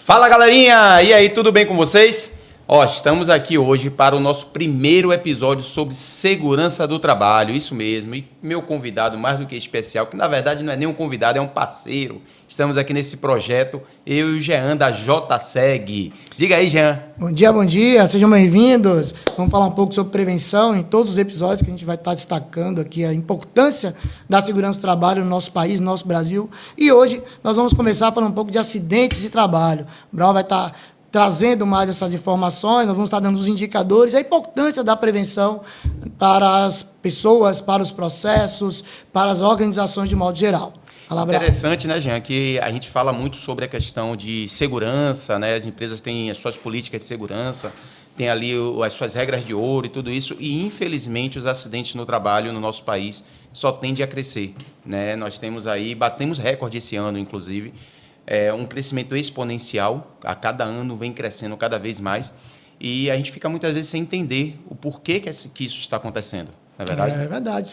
Fala, galerinha! E aí, tudo bem com vocês? Estamos aqui hoje para o nosso primeiro episódio sobre segurança do trabalho, isso mesmo. E meu convidado mais do que especial, que na verdade não é nem um convidado, é um parceiro. Estamos aqui nesse projeto, eu e o Jean da JSEG. Diga aí, Jean. Bom dia, sejam bem-vindos. Vamos falar um pouco sobre prevenção em todos os episódios que a gente vai estar destacando aqui a importância da segurança do trabalho no nosso país, no nosso Brasil. E hoje nós vamos começar falando um pouco de acidentes de trabalho. O Brown vai estar trazendo mais essas informações, nós vamos estar dando os indicadores, a importância da prevenção para as pessoas, para os processos, para as organizações de modo geral. Interessante, né, Jean, que a gente fala muito sobre a questão de segurança, né? As empresas têm as suas políticas de segurança, têm ali as suas regras de ouro e tudo isso, e infelizmente os acidentes no trabalho no nosso país só tendem a crescer, né? Nós temos aí, batemos recorde esse ano, inclusive, um crescimento exponencial, a cada ano vem crescendo cada vez mais, e a gente fica muitas vezes sem entender o porquê que isso está acontecendo, não é verdade? É verdade.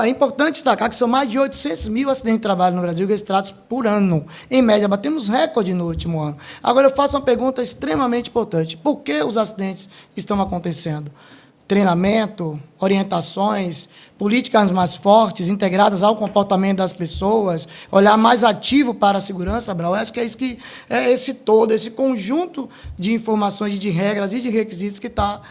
É importante destacar que são mais de 800 mil acidentes de trabalho no Brasil registrados por ano. Em média, batemos recorde no último ano. Agora, eu faço uma pergunta extremamente importante. Por que os acidentes estão acontecendo? Treinamento, orientações, políticas mais fortes, integradas ao comportamento das pessoas, olhar mais ativo para a segurança, Brau. Eu acho que é isso que é esse conjunto de informações, de regras e de requisitos que está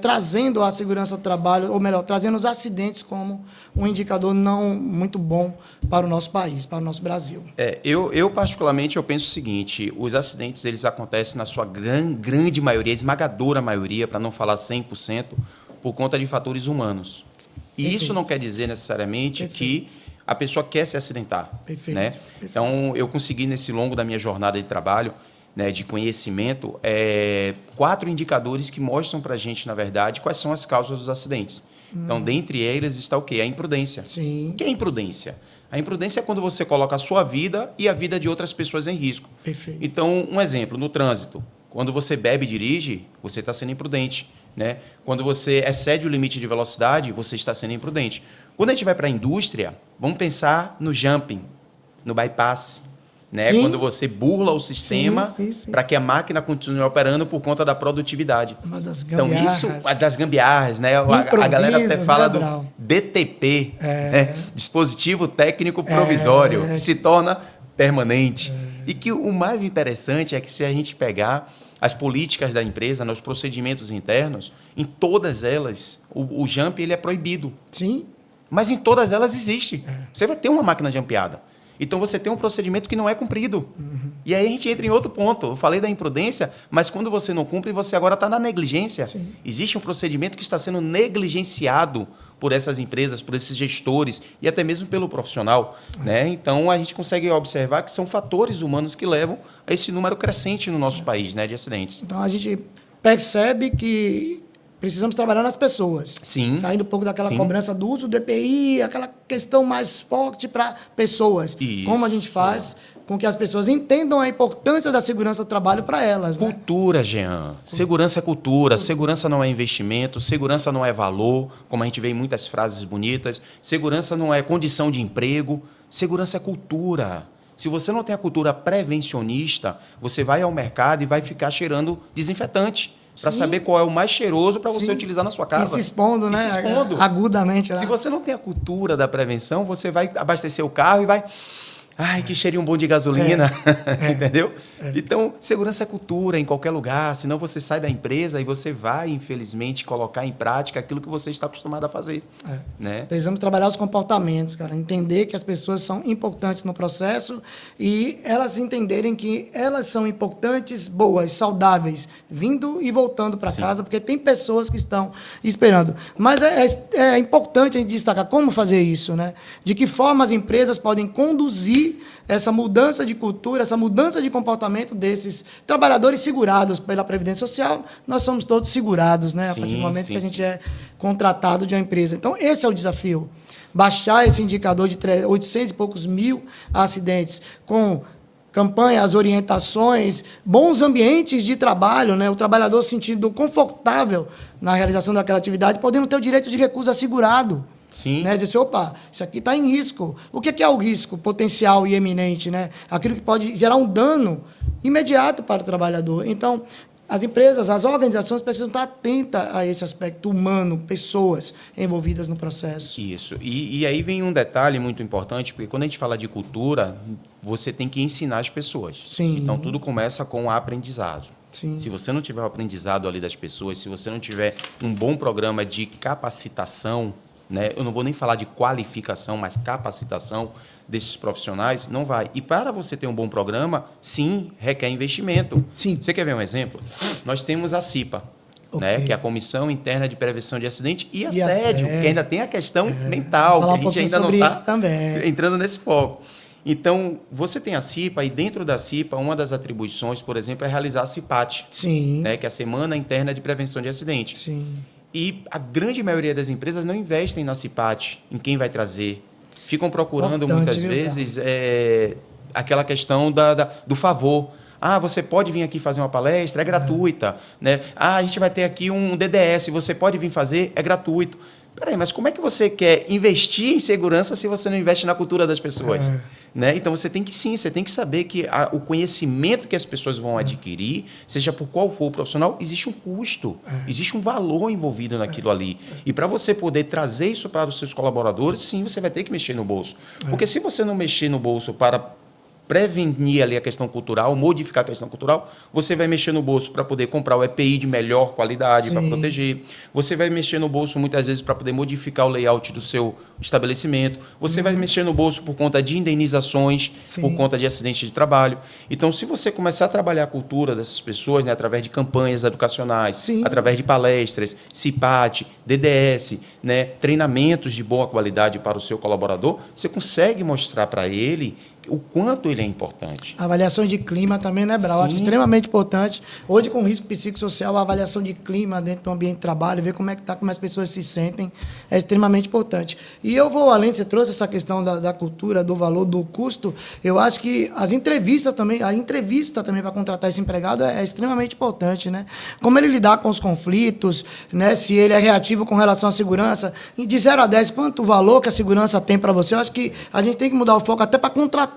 trazendo a segurança do trabalho, ou melhor, trazendo os acidentes como um indicador não muito bom para o nosso país, para o nosso Brasil. Eu particularmente, eu penso o seguinte, os acidentes eles acontecem na sua grande maioria, esmagadora maioria, para não falar 100%, por conta de fatores humanos. E Perfeito. Isso não quer dizer necessariamente Perfeito. Que a pessoa quer se acidentar. Perfeito. Né? Perfeito. Então, eu consegui, nesse longo da minha jornada de trabalho, né, de conhecimento, 4 indicadores que mostram para a gente, na verdade, quais são as causas dos acidentes. Então, dentre eles está o quê? A imprudência. Sim. O que é imprudência? A imprudência é quando você coloca a sua vida e a vida de outras pessoas em risco. Perfeito. Então, um exemplo, no trânsito. Quando você bebe e dirige, você está sendo imprudente. Né? Quando você excede o limite de velocidade, você está sendo imprudente. Quando a gente vai para a indústria, vamos pensar no jumping, no bypass. Né? Quando você burla o sistema para que a máquina continue operando por conta da produtividade. Uma das gambiarras. Então, isso, das gambiarras, né? A galera até fala do DTP, né? Dispositivo Técnico Provisório, que se torna permanente. E que o mais interessante é que se a gente pegar as políticas da empresa, os procedimentos internos, em todas elas, o jump ele é proibido. Sim. Mas em todas elas existe. Você vai ter uma máquina jampeada. Então, você tem um procedimento que não é cumprido. Uhum. E aí a gente entra em outro ponto. Eu falei da imprudência, mas quando você não cumpre, você agora está na negligência. Sim. Existe um procedimento que está sendo negligenciado por essas empresas, por esses gestores e até mesmo pelo profissional. Né? Então, a gente consegue observar que são fatores humanos que levam a esse número crescente no nosso país, né, de acidentes. Então, a gente percebe que precisamos trabalhar nas pessoas. Sim. Saindo um pouco daquela cobrança do uso do EPI, aquela questão mais forte para pessoas. Isso. Como a gente faz com que as pessoas entendam a importância da segurança do trabalho para elas. Cultura, né? Jean. Segurança é cultura. Segurança não é investimento. Segurança não é valor, como a gente vê em muitas frases bonitas. Segurança não é condição de emprego. Segurança é cultura. Se você não tem a cultura prevencionista, você vai ao mercado e vai ficar cheirando desinfetante. Para saber qual é o mais cheiroso para você utilizar na sua casa. E se expondo, né? Se expondo. Agudamente. Né? Se você não tem a cultura da prevenção, você vai abastecer o carro e vai... Ai, que cheirinho bom de gasolina, entendeu? Então, segurança é cultura em qualquer lugar, senão você sai da empresa e você vai, infelizmente, colocar em prática aquilo que você está acostumado a fazer. Né? Precisamos trabalhar os comportamentos, cara, entender que as pessoas são importantes no processo e elas entenderem que elas são importantes, boas, saudáveis, vindo e voltando para casa, porque tem pessoas que estão esperando. Mas é importante a gente destacar como fazer isso, né? De que forma as empresas podem conduzir essa mudança de cultura, essa mudança de comportamento desses trabalhadores segurados pela Previdência Social. Nós somos todos segurados, né? A partir do momento que a gente é contratado de uma empresa. Então, esse é o desafio. Baixar esse indicador de 800 e poucos mil acidentes com campanhas, orientações, bons ambientes de trabalho, né? O trabalhador se sentindo confortável na realização daquela atividade, podendo ter o direito de recusa assegurado. Sim. Né? Dizer assim, opa, isso aqui está em risco. O que é o risco potencial e eminente? Né? Aquilo que pode gerar um dano imediato para o trabalhador. Então, as empresas, as organizações precisam estar atentas a esse aspecto humano, pessoas envolvidas no processo. Isso. E aí vem um detalhe muito importante, porque quando a gente fala de cultura, você tem que ensinar as pessoas. Sim. Então, tudo começa com o aprendizado. Sim. Se você não tiver o aprendizado ali das pessoas, se você não tiver um bom programa de capacitação, né? Eu não vou nem falar de qualificação, mas capacitação desses profissionais, não vai. E para você ter um bom programa, sim, requer investimento. Sim. Você quer ver um exemplo? Nós temos a CIPA, né? Que é a Comissão Interna de Prevenção de Acidente e Assédio, que ainda tem a questão mental, que a gente ainda não está entrando nesse foco. Então, você tem a CIPA e dentro da CIPA, uma das atribuições, por exemplo, é realizar a CIPAT, sim, né? Que é a Semana Interna de Prevenção de Acidente. Sim. E a grande maioria das empresas não investem na CIPAT, em quem vai trazer. Ficam procurando, muitas vezes, aquela questão do favor. Ah, você pode vir aqui fazer uma palestra, é gratuita. Né? Ah, a gente vai ter aqui um DDS, você pode vir fazer, é gratuito. Peraí, mas como é que você quer investir em segurança se você não investe na cultura das pessoas? Né? Então, você tem que saber que o conhecimento que as pessoas vão adquirir, seja por qual for o profissional, existe um custo, existe um valor envolvido naquilo ali. E para você poder trazer isso para os seus colaboradores, sim, você vai ter que mexer no bolso. Porque se você não mexer no bolso para prevenir ali a questão cultural, modificar a questão cultural, você vai mexer no bolso para poder comprar o EPI de melhor qualidade para proteger. Você vai mexer no bolso muitas vezes para poder modificar o layout do seu estabelecimento. Você vai mexer no bolso por conta de indenizações, por conta de acidentes de trabalho. Então, se você começar a trabalhar a cultura dessas pessoas, né, através de campanhas educacionais, através de palestras, CIPAT, DDS, né, treinamentos de boa qualidade para o seu colaborador, você consegue mostrar para ele o quanto ele é importante. Avaliação de clima também, né, Brau? Acho extremamente importante. Hoje, com risco psicossocial, a avaliação de clima dentro do ambiente de trabalho, ver como é que está, como as pessoas se sentem, é extremamente importante. E eu vou além, você trouxe essa questão da cultura, do valor, do custo, eu acho que a entrevista também para contratar esse empregado é extremamente importante, né? Como ele lidar com os conflitos, né? Se ele é reativo com relação à segurança, de 0 a 10, quanto o valor que a segurança tem para você? Eu acho que a gente tem que mudar o foco até para contratar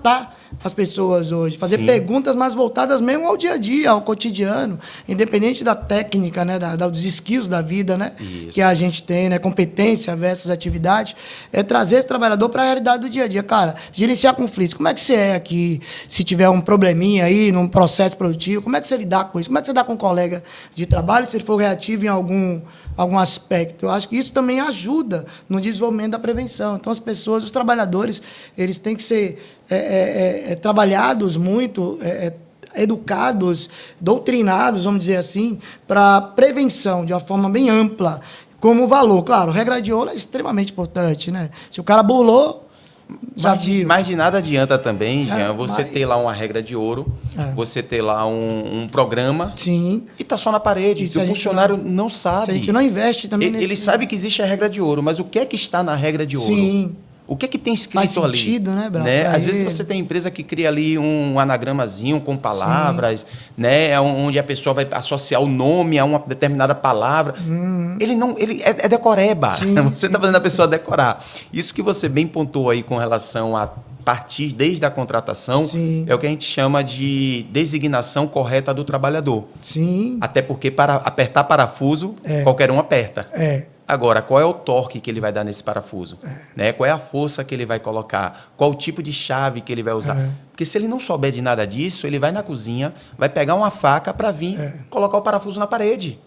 as pessoas hoje, fazer perguntas mais voltadas mesmo ao dia a dia, ao cotidiano, independente da técnica, né, dos skills da vida, né, que a gente tem, né, competência versus atividade, é trazer esse trabalhador para a realidade do dia a dia. Cara, gerenciar conflitos, como é que você é aqui, se tiver um probleminha aí, num processo produtivo, como é que você lidar com isso? Como é que você dá com um colega de trabalho se ele for reativo em algum aspecto? Eu acho que isso também ajuda no desenvolvimento da prevenção. Então, as pessoas, os trabalhadores, eles têm que ser trabalhados muito, educados, doutrinados, vamos dizer assim, para prevenção de uma forma bem ampla, como valor. Claro, regra de ouro é extremamente importante, né? Se o cara burlou, já viu. Mas de nada adianta também, Jean, você ter lá uma regra de ouro, você ter lá um programa e tá só na parede. E o funcionário não sabe. Se a gente não investe também ele sabe que existe a regra de ouro, mas o que é que está na regra de ouro? Sim. O que é que tem escrito Faz sentido, ali? Né, Brau? Né? Às vezes você tem empresa que cria ali um anagramazinho com palavras, né? Onde a pessoa vai associar o nome a uma determinada palavra. Ele é decoreba. Você está fazendo a pessoa decorar. Isso que você bem pontuou aí com relação a partir desde a contratação, é o que a gente chama de designação correta do trabalhador. Até porque para apertar parafuso, qualquer um aperta. Agora, qual é o torque que ele vai dar nesse parafuso? Né? Qual é a força que ele vai colocar? Qual o tipo de chave que ele vai usar? Porque se ele não souber de nada disso, ele vai na cozinha, vai pegar uma faca para vir colocar o parafuso na parede.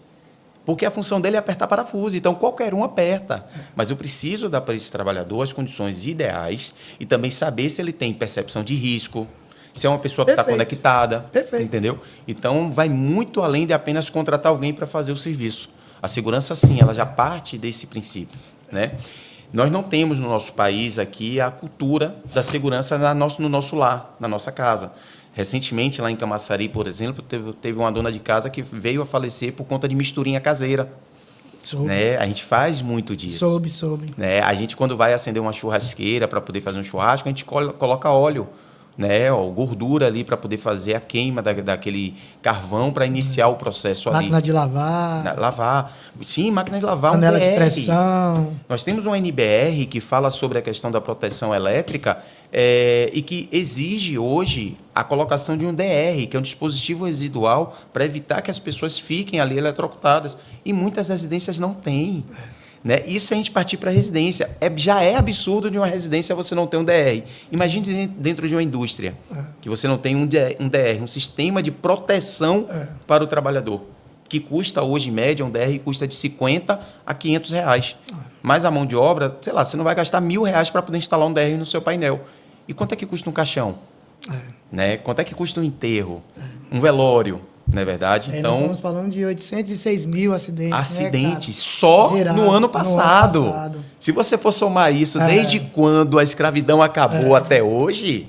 Porque a função dele é apertar parafuso. Então, qualquer um aperta. Mas eu preciso dar para esse trabalhador as condições ideais e também saber se ele tem percepção de risco, se é uma pessoa que está conectada. Entendeu? Então, vai muito além de apenas contratar alguém para fazer o serviço. A segurança, sim, ela já parte desse princípio, né? Nós não temos no nosso país aqui a cultura da segurança no nosso lar, na nossa casa. Recentemente, lá em Camaçari, por exemplo, teve uma dona de casa que veio a falecer por conta de misturinha caseira. Né? A gente faz muito disso. Soube. Né? A gente, quando vai acender uma churrasqueira para poder fazer um churrasco, a gente coloca óleo né, ó, gordura ali para poder fazer a queima daquele carvão para iniciar o processo ali. Máquina de lavar. Lavar. Sim, máquina de lavar. Panela de BR. pressão. Nós temos uma NBR que fala sobre a questão da proteção elétrica e que exige hoje a colocação de um DR, que é um dispositivo residual para evitar que as pessoas fiquem ali eletrocutadas. E muitas residências não têm. Né? Isso se a gente partir para a residência. Já é absurdo de uma residência você não ter um DR. Imagine dentro de uma indústria que você não tem um DR, um sistema de proteção para o trabalhador, que custa hoje, em média, um DR custa de 50 a 500 reais. Mas a mão de obra, sei lá, você não vai gastar R$1.000 para poder instalar um DR no seu painel. E quanto é que custa um caixão? Né? Quanto é que custa um enterro? Um velório? Não é verdade? Então, nós estamos falando de 806 mil acidentes. Acidentes, né, só no ano passado. Se você for somar isso, desde quando a escravidão acabou até hoje,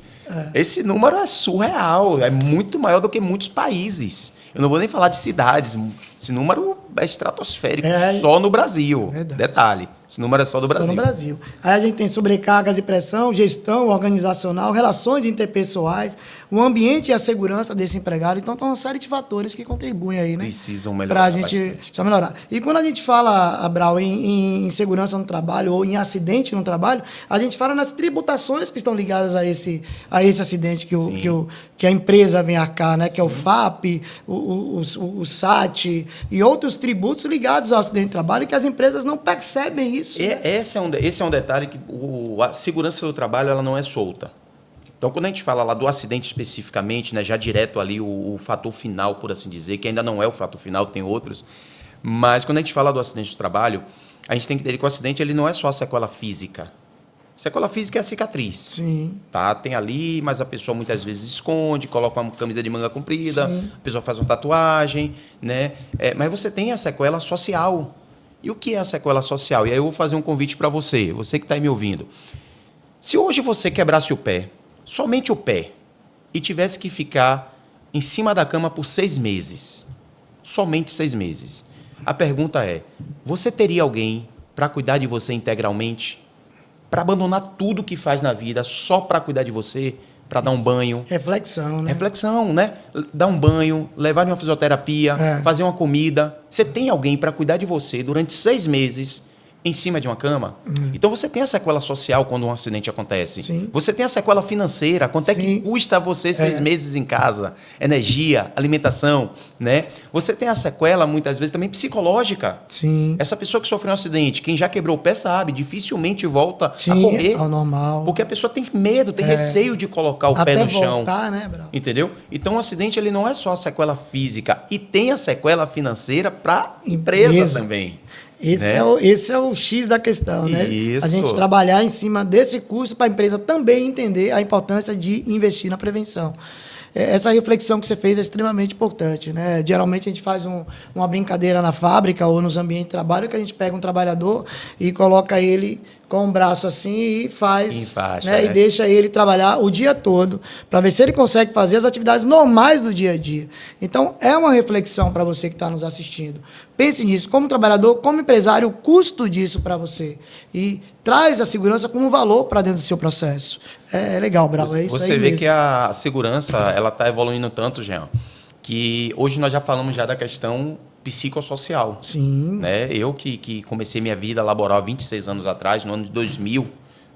esse número é surreal. É muito maior do que muitos países. Eu não vou nem falar de cidades. Esse número é estratosférico, só no Brasil. Verdade. Detalhe, esse número é só do Brasil. Só no Brasil. Aí a gente tem sobrecargas de pressão, gestão organizacional, relações interpessoais, o ambiente e a segurança desse empregado. Então, tem uma série de fatores que contribuem aí, né? Precisam melhorar. Para a gente melhorar. E quando a gente fala, Abral, em segurança no trabalho ou em acidente no trabalho, a gente fala nas tributações que estão ligadas a esse acidente que a empresa vem arcar, né? Que é o FAP, o SAT e outros tributos ligados ao acidente de trabalho, que as empresas não percebem isso. Né? Esse é um detalhe que a segurança do trabalho ela não é solta. Então, quando a gente fala lá do acidente especificamente, né, já direto ali o fator final, por assim dizer, que ainda não é o fator final, tem outros, mas quando a gente fala do acidente do trabalho, a gente tem que entender que o acidente ele não é só a sequela física. Sequela física é a cicatriz. Sim. Tá? Tem ali, mas a pessoa muitas vezes esconde, coloca uma camisa de manga comprida, a pessoa faz uma tatuagem, né? Mas você tem a sequela social. E o que é a sequela social? E aí eu vou fazer um convite para você que está aí me ouvindo. Se hoje você quebrasse o pé, somente o pé, e tivesse que ficar em cima da cama por 6 meses, somente 6 meses, a pergunta é, você teria alguém para cuidar de você integralmente? Para abandonar tudo que faz na vida só para cuidar de você, para dar um banho. Reflexão, né? Reflexão, né? Dar um banho, levar em uma fisioterapia, fazer uma comida. Você tem alguém para cuidar de você durante 6 meses em cima de uma cama? Então você tem a sequela social quando um acidente acontece. Sim. Você tem a sequela financeira. Quanto é que custa você 6 meses em casa? Energia, alimentação, né? Você tem a sequela, muitas vezes, também psicológica. Sim. Essa pessoa que sofreu um acidente, quem já quebrou o pé sabe, dificilmente volta a Sim, correr. ao normal. Porque a pessoa tem medo, tem receio de colocar o pé no chão. Voltar, né, Brau? Entendeu? Então o acidente ele não é só a sequela física, e tem a sequela financeira para a empresa também. Esse é o X da questão, né? Isso. A gente trabalhar em cima desse custo para a empresa também entender a importância de investir na prevenção. Essa reflexão que você fez é extremamente importante, né? Geralmente a gente faz uma brincadeira na fábrica ou nos ambientes de trabalho que a gente pega um trabalhador e coloca ele com o braço assim e faz, né? E deixa ele trabalhar o dia todo para ver se ele consegue fazer as atividades normais do dia a dia. Então, é uma reflexão para você que está nos assistindo. Pense nisso, como trabalhador, como empresário, o custo disso para você. E traz a segurança como um valor para dentro do seu processo. É legal, Brau, é isso você aí vê mesmo. que a segurança ela está evoluindo tanto, Jean, que hoje nós já falamos já da questão psicossocial. Sim. Né? Eu que comecei minha vida laboral há 26 anos atrás, no ano de 2000,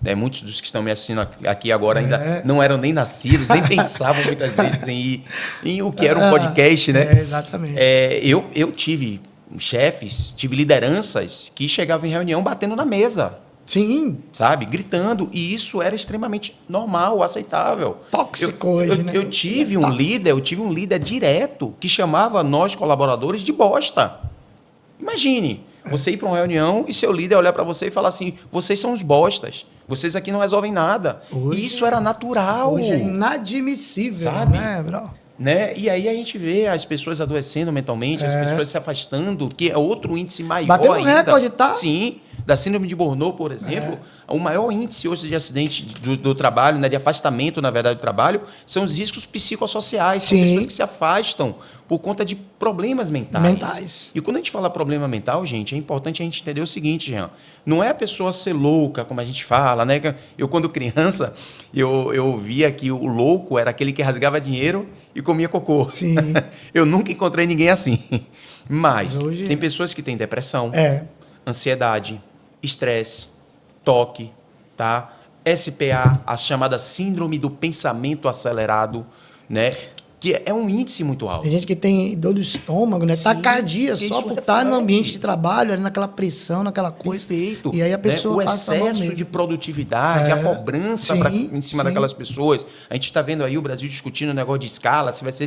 né? Muitos dos que estão me assistindo aqui agora ainda não eram nem nascidos, nem pensavam muitas vezes em o que era um podcast, né? Exatamente. Eu tive chefes, tive lideranças que chegavam em reunião batendo na mesa. Sim. Sabe? Gritando. E isso era extremamente normal, aceitável. Tóxico hoje, né? Eu tive um líder direto que chamava nós, colaboradores, de bosta. Imagine, você ir para uma reunião e seu líder olhar para você e falar assim, vocês são os bostas. Vocês aqui não resolvem nada. Hoje, e isso era natural. Hoje é inadmissível, sabe? né, Brau? Né? E aí a gente vê as pessoas adoecendo mentalmente, as pessoas se afastando, que é outro índice maior batendo ainda. Recorde, tá? Sim, da síndrome de Burnout, por exemplo. o maior índice hoje de acidente do trabalho, né, de afastamento, na verdade, do trabalho, são os riscos psicossociais. São pessoas que se afastam por conta de problemas mentais. E quando a gente fala problema mental, gente, é importante a gente entender o seguinte, Jean. Não é a pessoa ser louca, como a gente fala, né? Eu, quando criança, eu via que o louco era aquele que rasgava dinheiro e comia cocô. Sim. Eu nunca encontrei ninguém assim. Mas hoje tem pessoas que têm depressão, ansiedade, estresse, toque, tá? SPA, a chamada síndrome do pensamento acelerado, né? Que é um índice muito alto. Tem gente que tem dor do estômago, né? Taquicardia, só por estar no ambiente de trabalho, ali naquela pressão, naquela coisa. Perfeito. E aí a pessoa passa o excesso de produtividade, a cobrança em cima daquelas pessoas. A gente está vendo aí o Brasil discutindo o negócio de escala, se vai ser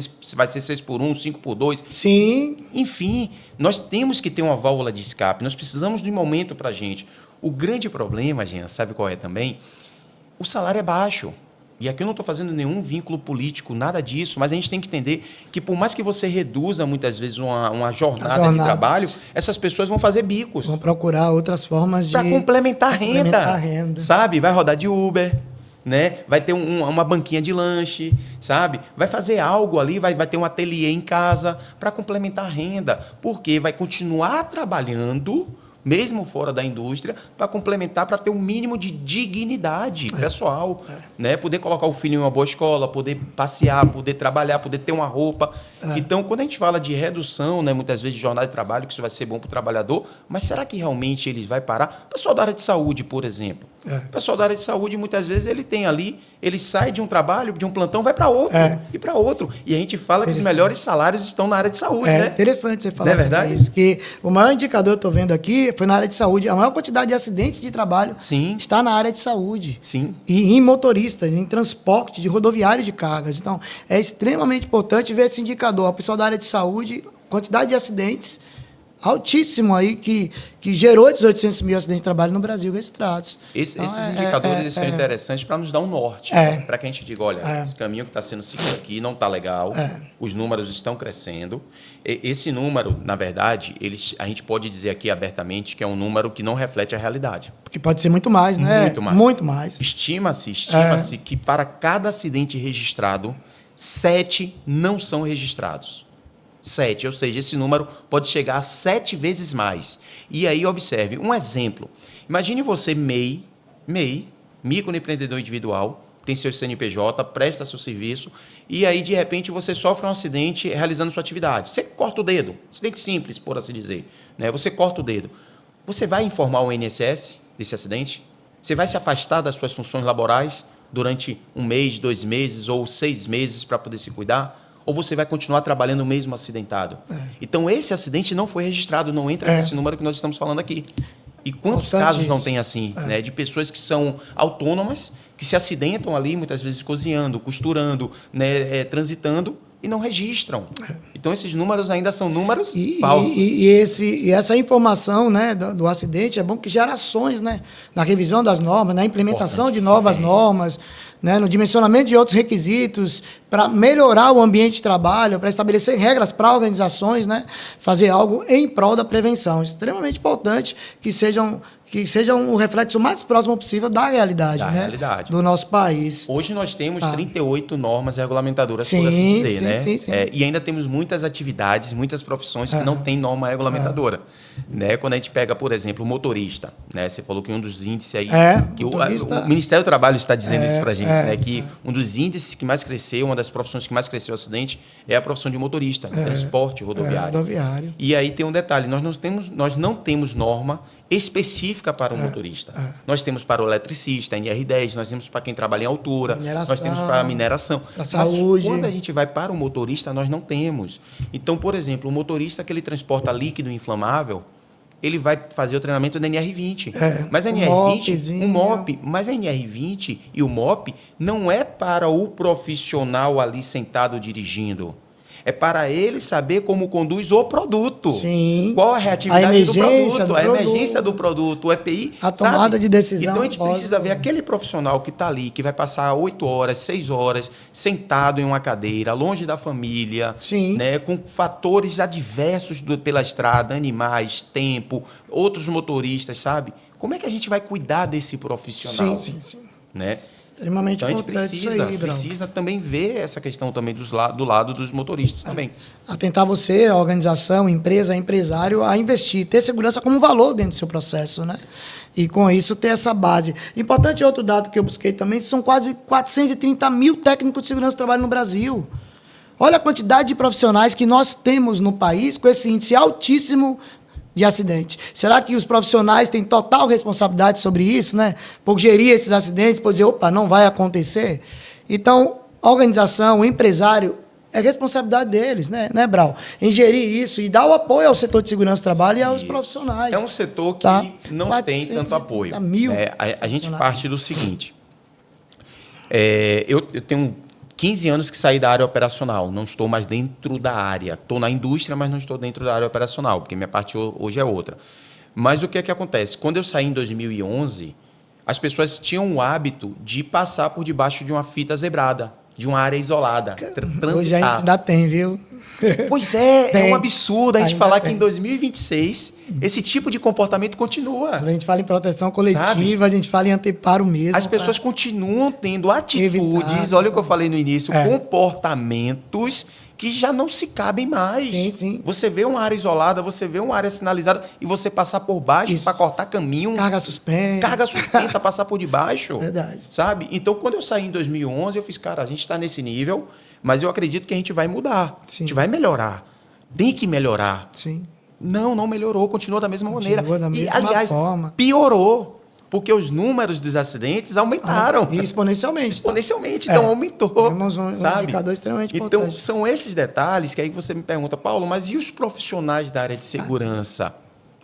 6x1, 5x2. Sim. Enfim, nós temos que ter uma válvula de escape. Nós precisamos de um momento para a gente. O grande problema, Jean, sabe qual é também? O salário é baixo. E aqui eu não estou fazendo nenhum vínculo político, nada disso, mas a gente tem que entender que, por mais que você reduza, muitas vezes, uma jornada de trabalho, essas pessoas vão fazer bicos. Vão procurar outras formas de... Para complementar a renda. Sabe? Vai rodar de Uber, né? Vai ter uma banquinha de lanche, sabe? Vai fazer algo ali, vai ter um ateliê em casa para complementar a renda. Porque vai continuar trabalhando, mesmo fora da indústria, para complementar, para ter um mínimo de dignidade pessoal, né? Poder colocar o filho em uma boa escola, poder passear, poder trabalhar, poder ter uma roupa. Então, quando a gente fala de redução, né, muitas vezes de jornada de trabalho, que isso vai ser bom para o trabalhador, mas será que realmente ele vai parar? O pessoal da área de saúde, por exemplo. O pessoal da área de saúde, muitas vezes, ele sai de um trabalho, de um plantão, vai para outro, e para outro. E a gente fala que os melhores salários estão na área de saúde, né? É interessante você falar sobre verdade? Isso, que o maior indicador que eu estou vendo aqui foi na área de saúde. A maior quantidade de acidentes de trabalho está na área de saúde. Sim. E em motoristas, em transporte de rodoviário de cargas. Então, é extremamente importante ver esse indicador. O pessoal da área de saúde, quantidade de acidentes altíssimo aí, que gerou esses 800 mil acidentes de trabalho no Brasil registrados. Esses indicadores são interessantes para nos dar um norte, para que a gente diga, olha, esse caminho que está sendo seguido aqui não está legal, os números estão crescendo. Esse número, na verdade, a gente pode dizer aqui abertamente que é um número que não reflete a realidade. Porque pode ser muito mais, né? Muito mais. Muito mais. Estima-se que para cada acidente registrado, 7 não são registrados. 7, ou seja, esse número pode chegar a 7 vezes mais. E aí, observe, um exemplo. Imagine você, MEI, microempreendedor individual, tem seu CNPJ, presta seu serviço, e aí, de repente, você sofre um acidente realizando sua atividade. Você corta o dedo, acidente simples, por assim dizer, né? Você corta o dedo. Você vai informar o INSS desse acidente? Você vai se afastar das suas funções laborais durante 1 mês, 2 meses ou 6 meses para poder se cuidar? Ou você vai continuar trabalhando mesmo acidentado? Então, esse acidente não foi registrado, não entra nesse número que nós estamos falando aqui. E quantos casos não tem assim, né? De pessoas que são autônomas, que se acidentam ali, muitas vezes cozinhando, costurando, né, transitando, e não registram. Então, esses números ainda são números falsos. E essa informação, né, do acidente é bom que gera ações, né, na revisão das normas, na implementação de novas normas, né, no dimensionamento de outros requisitos, para melhorar o ambiente de trabalho, para estabelecer regras para organizações, né, fazer algo em prol da prevenção. Extremamente importante que sejam um reflexo mais próximo possível da realidade, do nosso país. Hoje nós temos 38 normas regulamentadoras, por assim dizer, né? Sim. E ainda temos muitas atividades, muitas profissões que não têm norma regulamentadora. Né? Quando a gente pega, por exemplo, o motorista, né? Você falou que um dos índices aí... que o Ministério do Trabalho está dizendo isso para a gente, né? Que um dos índices que mais cresceu, uma das profissões que mais cresceu o acidente, é a profissão de motorista, transporte rodoviário. E aí tem um detalhe, nós não temos norma específica para o motorista. Nós temos para o eletricista, NR10, nós temos para quem trabalha em altura, nós temos para a mineração. Para a saúde. Quando a gente vai para o motorista, nós não temos. Então, por exemplo, o motorista que ele transporta líquido inflamável, ele vai fazer o treinamento da NR20. Mas a NR20, mas a NR20 e o MOP não é para o profissional ali sentado dirigindo. É para ele saber como conduz o produto. Sim. Qual a reatividade do produto, a produto. emergência do produto, o EPI. A tomada de decisão. Então a gente precisa ver aquele profissional que está ali, que vai passar 8 horas, 6 horas, sentado em uma cadeira, longe da família, Sim. né, com fatores adversos pela estrada, animais, tempo, outros motoristas, sabe? Como é que a gente vai cuidar desse profissional? Sim. Né? Extremamente Então, a gente importante isso aí, Brau. precisa também ver essa questão também do lado dos motoristas também. Atentar você, a organização, empresa, empresário, a investir, ter segurança como valor dentro do seu processo, né? E com isso ter essa base. Importante outro dado que eu busquei também, são quase 430 mil técnicos de segurança que trabalham no Brasil. Olha a quantidade de profissionais que nós temos no país com esse índice altíssimo de acidente. Será que os profissionais têm total responsabilidade sobre isso, né? Por gerir esses acidentes, por dizer, opa, não vai acontecer? Então, a organização, o empresário, é responsabilidade deles, né, Brau? Em gerir isso e dar o apoio ao setor de segurança do trabalho e aos profissionais. É um setor que não tem tanto apoio. A gente parte do seguinte. Eu tenho 15 anos que saí da área operacional, não estou mais dentro da área. Estou na indústria, mas não estou dentro da área operacional, porque minha parte hoje é outra. Mas o que é que acontece? Quando eu saí em 2011, as pessoas tinham o hábito de passar por debaixo de uma fita zebrada, de uma área isolada. Hoje a gente ainda tem, viu? Pois é, é um absurdo a gente Ainda falar tem. que em 2026 esse tipo de comportamento continua. Quando a gente fala em proteção coletiva, Sabe? A gente fala em anteparo mesmo. As pessoas continuam tendo atitudes, evitar, olha o que eu falei no início, É. comportamentos que já não se cabem mais. Sim. Você vê uma área isolada, você vê uma área sinalizada e você passar por baixo Isso. para cortar caminho. Carga suspensa. Carga suspensa, passar por debaixo. Verdade. Sabe? Então, quando eu saí em 2011, eu fiz, cara, a gente está nesse nível, mas eu acredito que a gente vai mudar. Sim. A gente vai melhorar. Tem que melhorar. Sim. Não melhorou, continua da mesma maneira. Da mesma E, aliás, forma. piorou. Porque os números dos acidentes aumentaram. E exponencialmente. Exponencialmente, então aumentou. Temos um sabe? indicador extremamente Então, importante. são esses detalhes que aí você me pergunta, Paulo, mas e os profissionais da área de segurança?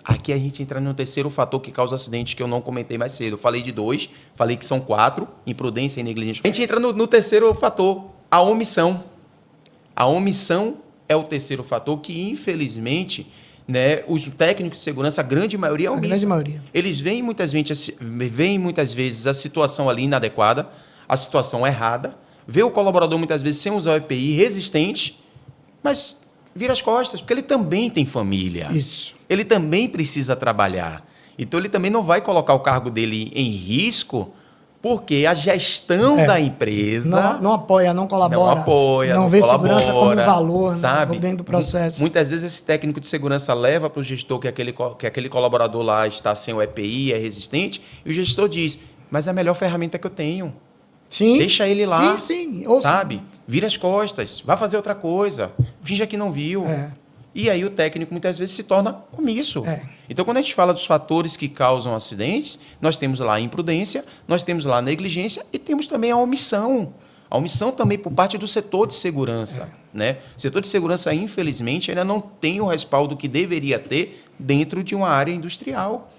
Aqui a gente entra no terceiro fator que causa acidentes que eu não comentei mais cedo. Eu falei de 2, falei que são 4, imprudência e negligência. A gente entra no terceiro fator, a omissão. A omissão é o terceiro fator que, infelizmente, né, os técnicos de segurança, a grande maioria, A grande maioria. eles veem muitas vezes a situação ali inadequada, a situação errada, vê o colaborador muitas vezes sem usar o EPI, resistente, mas vira as costas, porque ele também tem família. Isso. Ele também precisa trabalhar. Então, ele também não vai colocar o cargo dele em risco, porque a gestão da empresa... Não apoia, não colabora. Não vê colabora, segurança como valor, sabe? dentro do processo. Muitas vezes esse técnico de segurança leva para o gestor que aquele colaborador lá está sem o EPI, é resistente, e o gestor diz, mas é a melhor ferramenta que eu tenho. Sim. Deixa ele lá, Sim. sabe? Vira as costas, vai fazer outra coisa, finja que não viu. E aí o técnico muitas vezes se torna omisso. Então, quando a gente fala dos fatores que causam acidentes, nós temos lá a imprudência, nós temos lá a negligência e temos também a omissão. A omissão também por parte do setor de segurança. Né? O setor de segurança, infelizmente, ainda não tem o respaldo que deveria ter dentro de uma área industrial.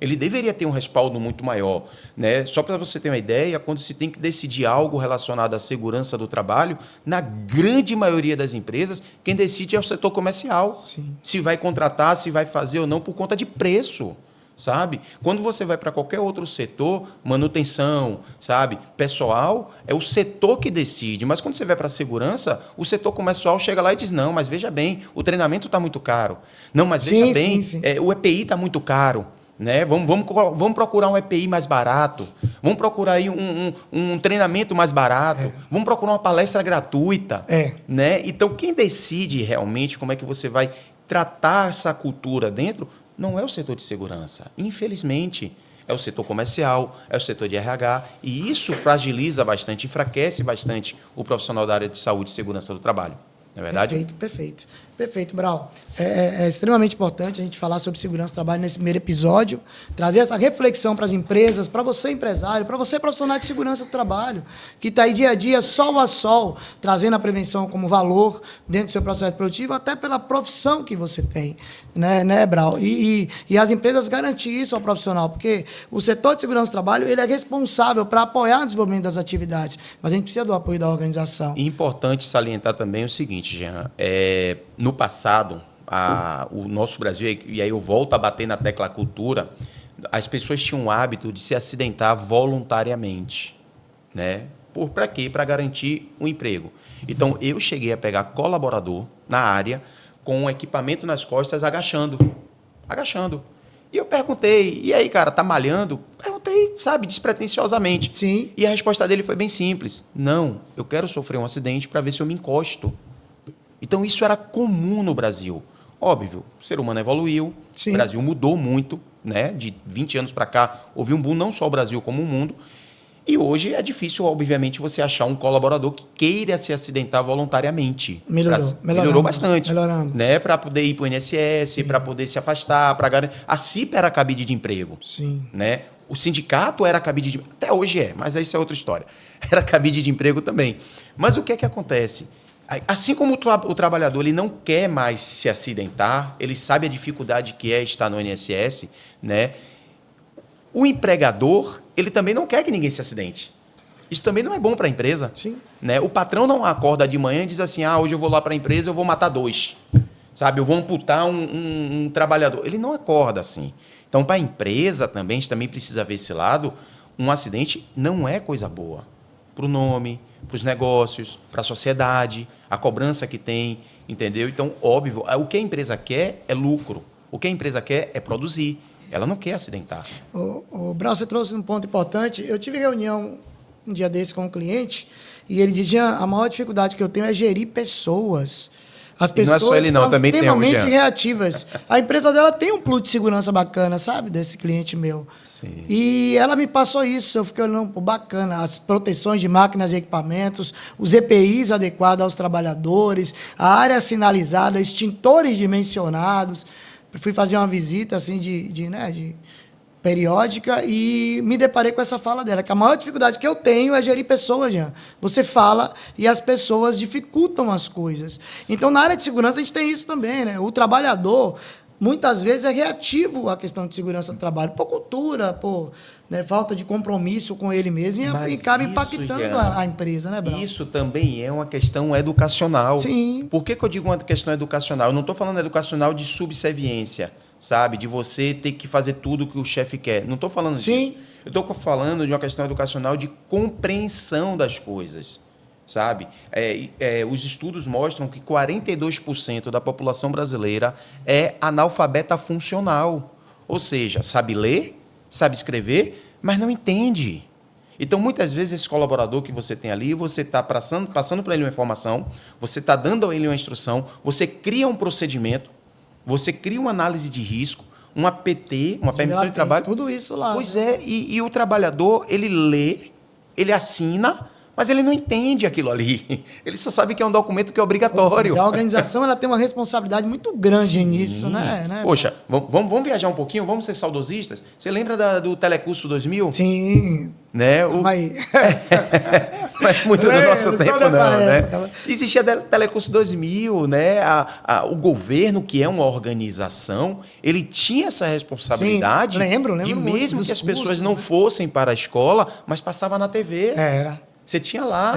Ele deveria ter um respaldo muito maior. Né? Só para você ter uma ideia, quando se tem que decidir algo relacionado à segurança do trabalho, na grande maioria das empresas, quem decide é o setor comercial. Sim. Se vai contratar, se vai fazer ou não, por conta de preço. Sabe? Quando você vai para qualquer outro setor, manutenção, sabe? Pessoal, é o setor que decide. Mas quando você vai para a segurança, o setor comercial chega lá e diz, não, mas veja bem, o treinamento está muito caro. Não, mas veja bem, o EPI está muito caro. Né? Vamos procurar um EPI mais barato, vamos procurar aí um treinamento mais barato, vamos procurar uma palestra gratuita. Né? Então, quem decide realmente como é que você vai tratar essa cultura dentro não é o setor de segurança. Infelizmente, é o setor comercial, é o setor de RH, e isso fragiliza bastante, enfraquece bastante o profissional da área de saúde e segurança do trabalho. Não é verdade? Perfeito. Perfeito, Brau. É extremamente importante a gente falar sobre segurança do trabalho nesse primeiro episódio, trazer essa reflexão para as empresas, para você empresário, para você profissional de segurança do trabalho, que está aí dia a dia, sol a sol, trazendo a prevenção como valor dentro do seu processo produtivo, até pela profissão que você tem, né, Brau? E as empresas garantir isso ao profissional, porque o setor de segurança do trabalho ele é responsável para apoiar o desenvolvimento das atividades, mas a gente precisa do apoio da organização. E importante salientar também o seguinte, Jean, no passado, o nosso Brasil, e aí eu volto a bater na tecla cultura, as pessoas tinham o hábito de se acidentar voluntariamente, né? Para quê? Para garantir um emprego. Então, eu cheguei a pegar colaborador na área com um equipamento nas costas agachando. E eu perguntei, e aí, cara, tá malhando? Perguntei, sabe, despretensiosamente. Sim. E a resposta dele foi bem simples. Não, eu quero sofrer um acidente para ver se eu me encosto. Então, isso era comum no Brasil. Óbvio, o ser humano evoluiu, Sim. O Brasil mudou muito, né? De 20 anos para cá, houve um boom, não só o Brasil como o mundo. E hoje é difícil, obviamente, você achar um colaborador que queira se acidentar voluntariamente. Melhorou bastante. Melhoramos. Né? Para poder ir para o INSS, para poder se afastar, para garantir. A CIPA era cabide de emprego. Sim. Né? O sindicato era cabide de... Até hoje mas isso é outra história. Era cabide de emprego também. Mas o que é que acontece? Assim como o trabalhador ele não quer mais se acidentar, ele sabe a dificuldade que é estar no INSS, né? O empregador, ele também não quer que ninguém se acidente. Isso também não é bom para a empresa. Sim. Né? O patrão não acorda de manhã e diz assim, hoje eu vou lá para a empresa, eu vou matar 2. Sabe? Eu vou amputar um trabalhador. Ele não acorda assim. Então, para a empresa também, a gente também precisa ver esse lado, um acidente não é coisa boa. Para o nome, para os negócios, para a sociedade, a cobrança que tem, entendeu? Então, óbvio, o que a empresa quer é lucro. O que a empresa quer é produzir. Ela não quer acidentar. O Brau, você trouxe um ponto importante. Eu tive reunião um dia desse com um cliente e ele dizia, a maior dificuldade que eu tenho é gerir pessoas. As pessoas não é só ele, não, são também extremamente tem reativas. A empresa dela tem um plano de segurança bacana, sabe? Desse cliente meu. Sim. E ela me passou isso. Eu fiquei olhando, bacana. As proteções de máquinas e equipamentos, os EPIs adequados aos trabalhadores, a área sinalizada, extintores dimensionados. Fui fazer uma visita assim de periódica e me deparei com essa fala dela, que a maior dificuldade que eu tenho é gerir pessoas, Jean. Você fala e as pessoas dificultam as coisas. Então, na área de segurança, a gente tem isso também, né? O trabalhador, muitas vezes, é reativo à questão de segurança do trabalho, por cultura, por falta de compromisso com ele mesmo e acaba impactando a empresa, né, Brau? Isso também é uma questão educacional. Sim. Por que eu digo uma questão educacional? Eu não estou falando educacional de subserviência, sabe? De você ter que fazer tudo que o chefe quer. Não estou falando Sim. disso. Eu estou falando de uma questão educacional de compreensão das coisas, sabe? Os estudos mostram que 42% da população brasileira é analfabeta funcional. Ou seja, sabe ler, sabe escrever, mas não entende. Então, muitas vezes, esse colaborador que você tem ali, você está passando para ele uma informação, você está dando a ele uma instrução, você cria um procedimento, você cria uma análise de risco, uma PT, uma permissão de trabalho. Tudo isso lá. Pois é, e o trabalhador, ele lê, ele assina, mas ele não entende aquilo ali. Ele só sabe que é um documento que é obrigatório. Seja, a organização ela tem uma responsabilidade muito grande nisso, né? Poxa, vamos viajar um pouquinho, vamos ser saudosistas. Você lembra do Telecurso 2000? Sim. Né? Mas muito do nosso tempo, não, né? Existia Telecurso 2000, né? O governo, que é uma organização, ele tinha essa responsabilidade. Sim, lembro de mesmo que as pessoas cursos, não fossem para a escola, mas passava na TV. Era. Você tinha lá,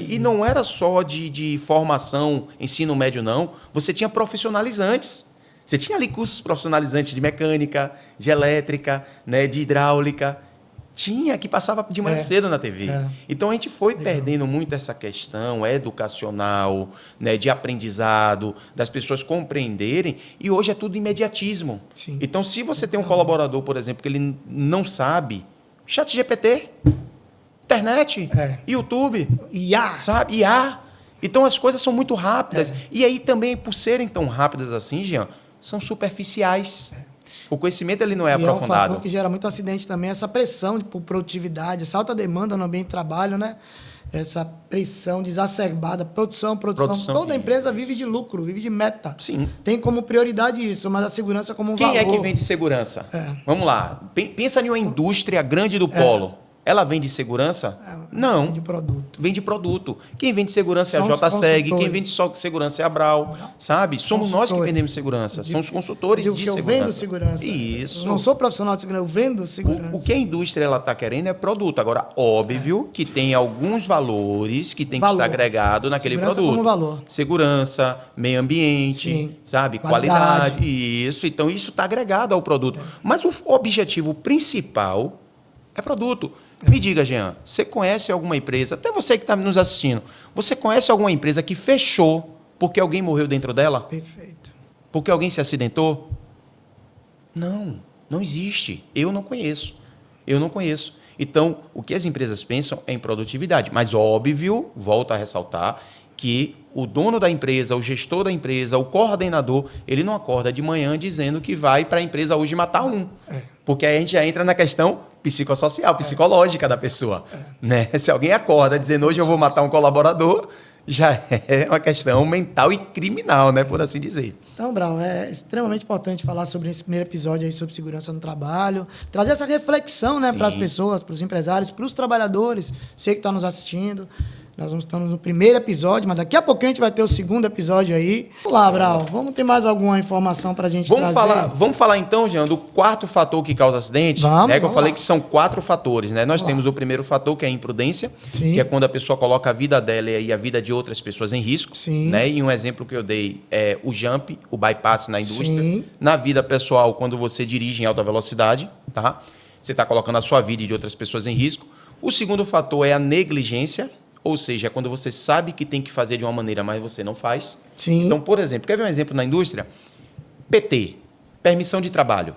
e não era só de formação, ensino médio, não. Você tinha profissionalizantes. Você tinha ali cursos profissionalizantes de mecânica, de elétrica, né, de hidráulica. Tinha, que passava de manhã cedo na TV. Então, a gente foi perdendo muito essa questão educacional, né, de aprendizado, das pessoas compreenderem, e hoje é tudo imediatismo. Sim. Então, se você tem um colaborador, por exemplo, que ele não sabe, ChatGPT, internet, YouTube, IA. sabe? IA. Então, as coisas são muito rápidas. E aí, também, por serem tão rápidas assim, Jean, são superficiais. O conhecimento ele não é aprofundado. É um fator que gera muito acidente também, essa pressão por produtividade, essa alta demanda no ambiente de trabalho, né? essa pressão exacerbada, produção. Toda empresa vive de lucro, vive de meta. Sim. Tem como prioridade isso, mas a segurança como um valor. Quem é que vende segurança? Vamos lá. Pensa em uma indústria grande do polo. Ela vende segurança? Não. Vende produto. Vende produto. Quem vende segurança é a São os JSEG, quem consultores. vende só segurança é a Brau, sabe? Somos nós que vendemos segurança. São os consultores de segurança. Eu vendo segurança. Isso. Eu não sou profissional de segurança, eu vendo segurança. O que a indústria está querendo é produto. Agora, óbvio que tem alguns valores que tem que estar agregado naquele Segurança produto. como valor. Segurança, meio ambiente, Sim. sabe? Qualidade. Qualidade. Isso. Então, isso está agregado ao produto. Mas o objetivo principal é produto. Me diga, Jean, você conhece alguma empresa, até você que está nos assistindo, você conhece alguma empresa que fechou porque alguém morreu dentro dela? Perfeito. Porque alguém se acidentou? Não existe. Eu não conheço. Então, o que as empresas pensam é em produtividade. Mas, óbvio, volto a ressaltar, que o dono da empresa, o gestor da empresa, o coordenador, ele não acorda de manhã dizendo que vai para a empresa hoje matar um. Porque aí a gente já entra na questão psicossocial, psicológica da pessoa. Né? Se alguém acorda dizendo hoje eu vou matar um colaborador, já é uma questão mental e criminal, né, por assim dizer. Então, Brau, é extremamente importante falar sobre esse primeiro episódio aí sobre segurança no trabalho, trazer essa reflexão, né, para as pessoas, para os empresários, para os trabalhadores, você que está nos assistindo. Nós estamos no primeiro episódio, mas daqui a pouco a gente vai ter o segundo episódio aí. Vamos lá, Brau. Vamos ter mais alguma informação para a gente trazer? Vamos falar então, Jean, do quarto fator que causa acidente? Vamos Eu falei lá. que são 4 fatores, né? Nós temos o primeiro fator, que é a imprudência, Sim. que é quando a pessoa coloca a vida dela e a vida de outras pessoas em risco. Sim. Né? E um exemplo que eu dei é o jump, o bypass na indústria. Sim. Na vida pessoal, quando você dirige em alta velocidade, tá? Você está colocando a sua vida e de outras pessoas em risco. O segundo fator é a negligência, ou seja, é quando você sabe que tem que fazer de uma maneira, mas você não faz. Sim. Então, por exemplo, quer ver um exemplo na indústria? PT, permissão de trabalho.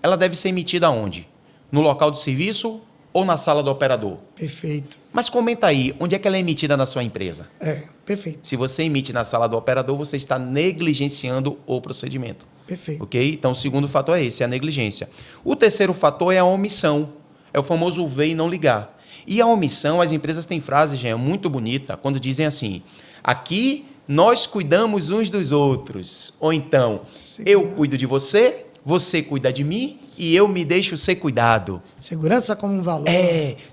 Ela deve ser emitida onde? No local de serviço ou na sala do operador? Perfeito. Mas comenta aí, onde é que ela é emitida na sua empresa? Perfeito. Se você emite na sala do operador, você está negligenciando o procedimento. Perfeito. Ok? Então, o segundo fator é esse, a negligência. O terceiro fator é a omissão. É o famoso ver e não ligar. E a omissão, as empresas têm frases, já é muito bonita, quando dizem assim, aqui nós cuidamos uns dos outros. Ou então, eu cuido de você, você cuida de mim e eu me deixo ser cuidado. Segurança como um valor.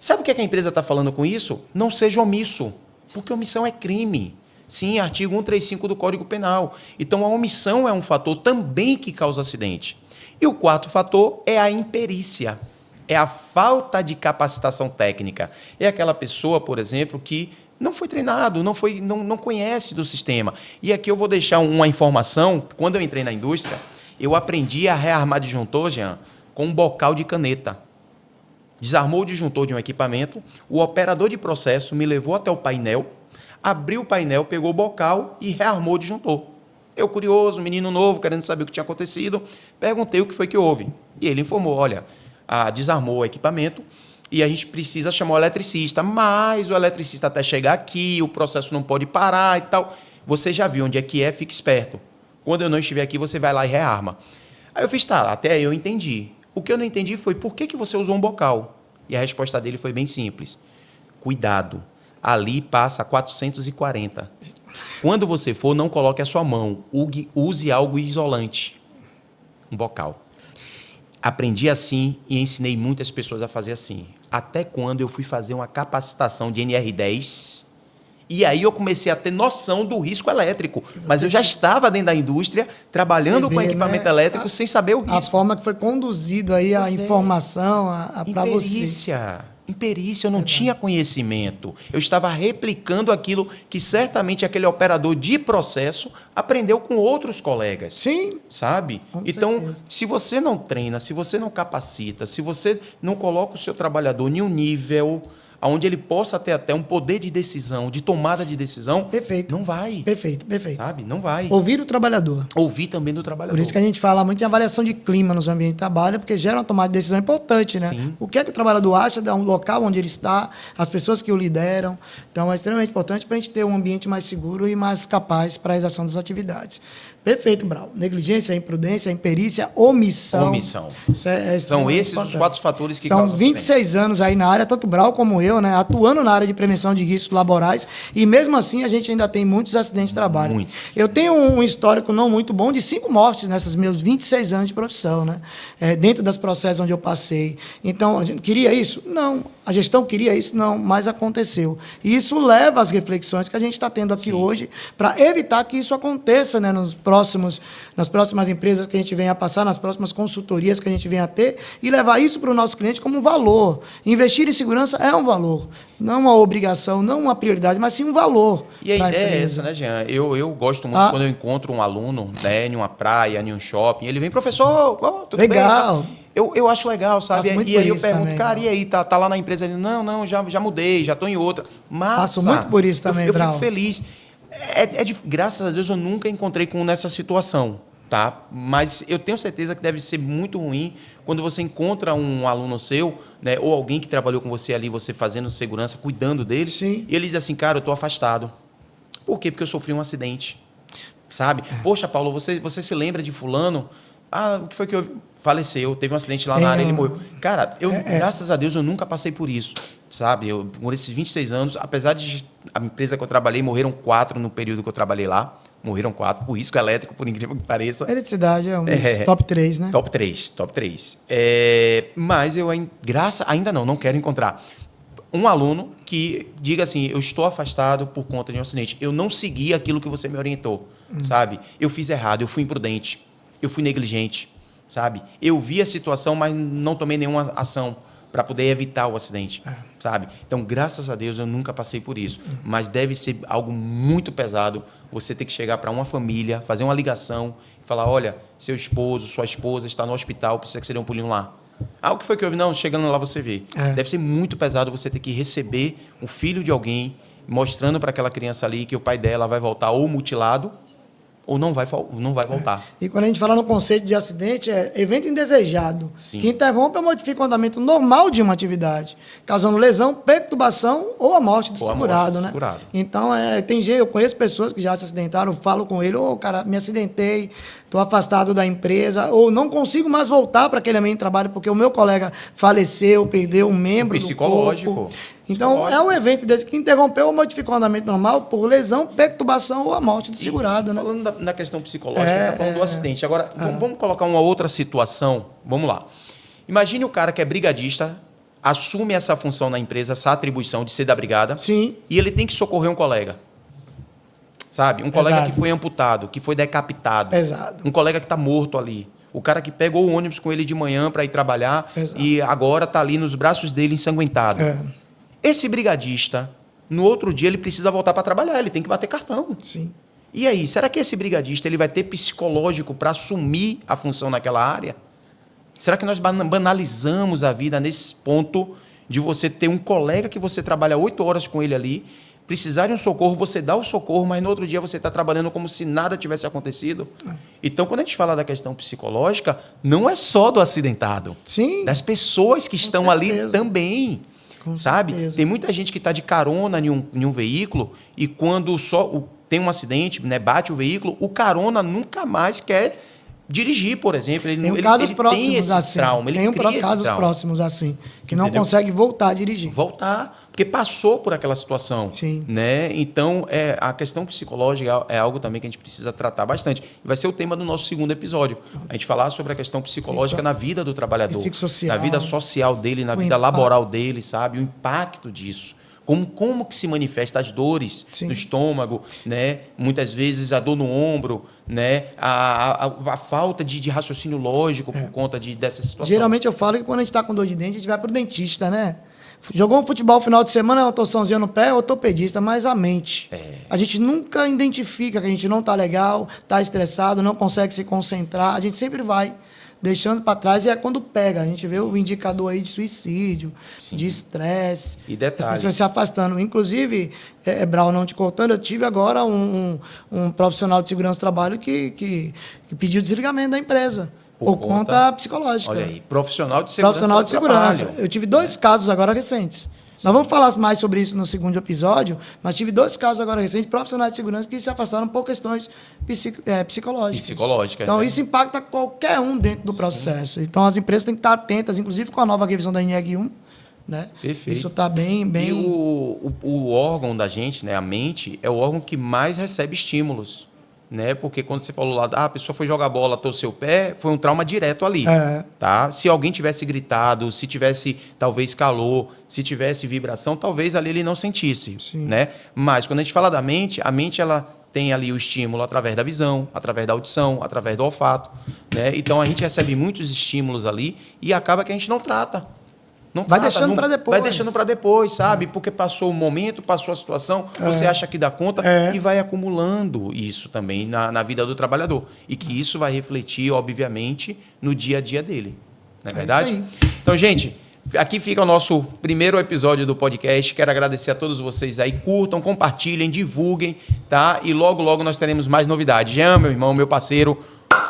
Sabe o que a empresa está falando com isso? Não seja omisso, porque omissão é crime. Sim, artigo 135 do Código Penal. Então, a omissão é um fator também que causa acidente. E o quarto fator é a imperícia. É a falta de capacitação técnica. É aquela pessoa, por exemplo, que não foi treinado, não conhece do sistema. E aqui eu vou deixar uma informação. Quando eu entrei na indústria, eu aprendi a rearmar disjuntor, Jean, com um bocal de caneta. Desarmou o disjuntor de um equipamento, o operador de processo me levou até o painel, abriu o painel, pegou o bocal e rearmou o disjuntor. Eu, curioso, menino novo, querendo saber o que tinha acontecido, perguntei o que foi que houve. E ele informou, olha, desarmou o equipamento e a gente precisa chamar o eletricista, mas o eletricista até chegar aqui, o processo não pode parar e tal. Você já viu onde é que é, fique esperto. Quando eu não estiver aqui, você vai lá e rearma. Aí eu fiz, tá, até aí eu entendi. O que eu não entendi foi por que você usou um bocal. E a resposta dele foi bem simples. Cuidado, ali passa 440. Quando você for, não coloque a sua mão, use algo isolante. Um bocal. Aprendi assim e ensinei muitas pessoas a fazer assim. Até quando eu fui fazer uma capacitação de NR10, e aí eu comecei a ter noção do risco elétrico. Mas eu já estava dentro da indústria, trabalhando com equipamento elétrico, sem saber o risco. A forma que foi conduzido aí a informação para você. Imperícia, eu não tinha conhecimento. Eu estava replicando aquilo que certamente aquele operador de processo aprendeu com outros colegas. Sim. Sabe? Então, certeza. Se você não treina, se você não capacita, se você não coloca o seu trabalhador em um nível onde ele possa ter até um poder de decisão, de tomada de decisão, perfeito. Não vai. Perfeito. Sabe? Não vai. Ouvir o trabalhador. Ouvir também do trabalhador. Por isso que a gente fala muito em avaliação de clima nos ambientes de trabalho, porque gera uma tomada de decisão importante, né? Sim. O que é que o trabalhador acha de um local onde ele está, as pessoas que o lideram. Então, é extremamente importante para a gente ter um ambiente mais seguro e mais capaz para a realização das atividades. Perfeito, Brau. Negligência, imprudência, imperícia, omissão. São esses os 4 fatores que causam São 26 anos aí na área, tanto Brau como eu. entendeu, né? Atuando na área de prevenção de riscos laborais, e mesmo assim a gente ainda tem muitos acidentes de trabalho. Muito. Eu tenho um histórico não muito bom de 5 mortes nesses meus 26 anos de profissão, né? Dentro dos processos onde eu passei. Então, a gente queria isso? Não. A gestão queria isso? Não, mas aconteceu. E isso leva às reflexões que a gente está tendo aqui hoje para evitar que isso aconteça, né, nas próximas empresas que a gente venha a passar, nas próximas consultorias que a gente venha a ter, e levar isso para o nosso cliente como um valor. Investir em segurança é um valor, não uma obrigação, não uma prioridade, mas sim um valor. E a ideia é essa, né, Jean? Eu gosto muito quando eu encontro um aluno, né, em uma praia, em um shopping, ele vem, professor, tudo legal. bem? Eu acho legal, sabe? E aí eu pergunto, também, cara, e aí, tá lá na empresa? Ele, não, já mudei, já estou em outra. Massa. Passo muito por isso também, eu Brau. fico feliz. Graças a Deus eu nunca encontrei com nessa situação, tá? Mas eu tenho certeza que deve ser muito ruim quando você encontra um aluno seu, né, ou alguém que trabalhou com você ali, você fazendo segurança, cuidando dele, Sim. e ele diz assim, cara, eu estou afastado. Por quê? Porque eu sofri um acidente, sabe? Poxa, Paulo, você se lembra de fulano? O que foi que faleceu, teve um acidente lá na área, ele morreu. Cara, graças a Deus, eu nunca passei por isso, sabe? Por esses 26 anos, apesar de a empresa que eu trabalhei, morreram 4 no período que eu trabalhei lá. Morreram 4 por risco elétrico, por incrível que pareça. Eletricidade é um top 3, né? Top 3. Mas eu ainda não quero encontrar um aluno que diga assim, eu estou afastado por conta de um acidente. Eu não segui aquilo que você me orientou, sabe? Eu fiz errado, eu fui imprudente, eu fui negligente, sabe? Eu vi a situação, mas não tomei nenhuma ação para poder evitar o acidente, sabe? Então, graças a Deus, eu nunca passei por isso. Mas deve ser algo muito pesado você ter que chegar para uma família, fazer uma ligação e falar, olha, seu esposo, sua esposa está no hospital, precisa que você dê um pulinho lá. O que foi que houve? Não, chegando lá você vê. Deve ser muito pesado você ter que receber um filho de alguém, mostrando para aquela criança ali que o pai dela vai voltar ou mutilado, ou não vai voltar. E quando a gente fala no conceito de acidente, é evento indesejado, Sim. que interrompe ou modifica o andamento normal de uma atividade, causando lesão, perturbação ou a morte do segurado, né? Então, tem gente, eu conheço pessoas que já se acidentaram, eu falo com ele, cara, me acidentei, estou afastado da empresa, ou não consigo mais voltar para aquele ambiente de trabalho porque o meu colega faleceu, perdeu um membro do corpo. Então, é um evento desse que interrompeu ou modificou o andamento normal por lesão, perturbação ou a morte do segurado, né? Falando na questão psicológica, a gente está falando do acidente. Agora, vamos colocar uma outra situação. Vamos lá. Imagine o cara que é brigadista, assume essa função na empresa, essa atribuição de ser da brigada. Sim. E ele tem que socorrer um colega. Sabe? Um colega que foi amputado, que foi decapitado. Pesado. Um colega que está morto ali. O cara que pegou o ônibus com ele de manhã para ir trabalhar e agora está ali nos braços dele ensanguentado. Esse brigadista, no outro dia, ele precisa voltar para trabalhar, ele tem que bater cartão. Sim. E aí, será que esse brigadista ele vai ter psicológico para assumir a função naquela área? Será que nós banalizamos a vida nesse ponto de você ter um colega que você trabalha 8 horas com ele ali, precisar de um socorro, você dá o socorro, mas no outro dia você está trabalhando como se nada tivesse acontecido? Então, quando a gente fala da questão psicológica, não é só do acidentado. Sim. Das pessoas que estão ali também. Sabe? Certeza. Tem muita gente que está de carona em um veículo e quando tem um acidente, né, bate o veículo, o carona nunca mais quer dirigir, por exemplo. Ele tem esse trauma. Tem casos próximos assim, que não consegue voltar a dirigir. Porque passou por aquela situação. Sim. Né? Então, a questão psicológica é algo também que a gente precisa tratar bastante. Vai ser o tema do nosso segundo episódio. A gente falar sobre a questão psicológica na vida do trabalhador. Na vida social dele, na vida laboral dele, sabe? O impacto disso. Como que se manifesta as dores no estômago, né? Muitas vezes a dor no ombro, né? A falta de raciocínio lógico por conta dessa situação. Geralmente eu falo que quando a gente está com dor de dente, a gente vai para o dentista, né? Jogou um futebol no final de semana, uma torçãozinha no pé, ortopedista, mas a mente. A gente nunca identifica que a gente não está legal, está estressado, não consegue se concentrar. A gente sempre vai deixando para trás e é quando pega. A gente vê o indicador aí de suicídio, de estresse. E detalhe. As pessoas se afastando. Inclusive, Brau, não te cortando, eu tive agora um profissional de segurança do trabalho que pediu desligamento da empresa. Por conta psicológica. Olha aí, profissional de segurança. Profissional de segurança. Eu tive 2 casos agora recentes. Nós vamos falar mais sobre isso no segundo episódio, mas tive 2 casos agora recentes, profissionais de segurança que se afastaram por questões psicológicas. Então, isso impacta qualquer um dentro do processo. Então, as empresas têm que estar atentas, inclusive com a nova revisão da INEG 1, né? Perfeito. Isso está bem... E o órgão da gente, né, a mente, é o órgão que mais recebe estímulos. Né? Porque quando você falou lá, a pessoa foi jogar bola, torceu o pé, foi um trauma direto ali. Tá? Se alguém tivesse gritado, se tivesse talvez calor, se tivesse vibração, talvez ali ele não sentisse. Né? Mas quando a gente fala da mente, a mente ela tem ali o estímulo através da visão, através da audição, através do olfato. Né? Então a gente recebe muitos estímulos ali e acaba que a gente não trata. Vai deixando para depois. Vai deixando para depois, sabe? Porque passou o momento, passou a situação, você acha que dá conta e vai acumulando isso também na vida do trabalhador. E que isso vai refletir, obviamente, no dia a dia dele. Não é verdade? Isso aí. Então, gente, aqui fica o nosso primeiro episódio do podcast. Quero agradecer a todos vocês aí. Curtam, compartilhem, divulguem, tá? E logo, logo nós teremos mais novidades. Jean, meu irmão, meu parceiro,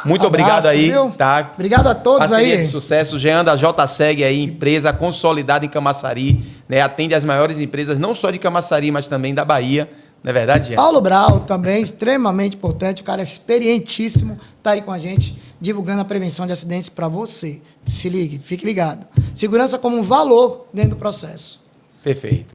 muito obrigado aí, viu? tá? Obrigado a todos. Parceria aí. de sucesso, Jean da JSEG aí, empresa consolidada em Camaçari, né? Atende as maiores empresas, não só de Camaçari, mas também da Bahia. Não é verdade, Jean? Paulo Brau também, extremamente importante, o cara é experientíssimo, tá aí com a gente, divulgando a prevenção de acidentes para você. Se ligue, fique ligado. Segurança como um valor dentro do processo. Perfeito.